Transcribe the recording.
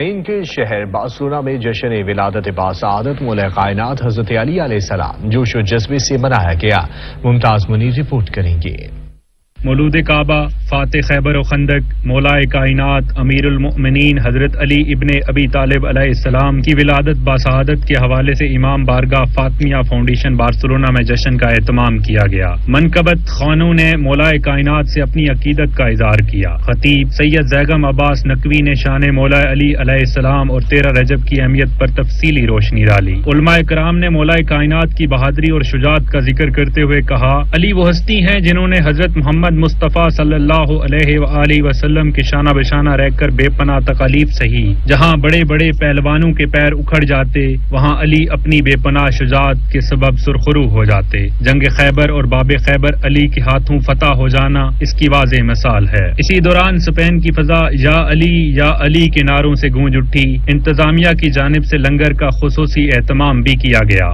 Spain کے شہر Barcelona میں جشن ولادت باسعادت مولا کائنات حضرت علی علیہ السلام جوش و جذبے سے منایا گیا۔ ممتاز منیر رپورٹ کریں گے۔ مولود کعبہ، فاتح خیبر و خندق، مولا کائنات امیر المؤمنین حضرت علی ابن ابی طالب علیہ السلام کی ولادت باسعادت کے حوالے سے امام بارگاہ فاطمیہ فاؤنڈیشن بارسلونا میں جشن کا اہتمام کیا گیا۔ منقبت خوانوں نے مولا کائنات سے اپنی عقیدت کا اظہار کیا۔ خطیب سید زیغم عباس نقوی نے شان مولا علی علیہ السلام اور 13 رجب کی اہمیت پر تفصیلی روشنی ڈالی۔ علماء کرام نے مولا کائنات کی بہادری اور شجاعت کا ذکر کرتے ہوئے کہا، علی وہ ہستی ہیں جنہوں نے حضرت محمد مصطفیٰ صلی اللہ علیہ وآلہ وسلم کے شانہ بشانہ رہ کر بے پناہ تکالیف سہی۔ جہاں بڑے بڑے پہلوانوں کے پیر اکھڑ جاتے، وہاں علی اپنی بے پناہ شجاعت کے سبب سرخرو ہو جاتے۔ جنگ خیبر اور باب خیبر علی کے ہاتھوں فتح ہو جانا اس کی واضح مثال ہے۔ اسی دوران اسپین کی فضا یا علی کے نعروں سے گونج اٹھی۔ انتظامیہ کی جانب سے لنگر کا خصوصی اہتمام بھی کیا گیا۔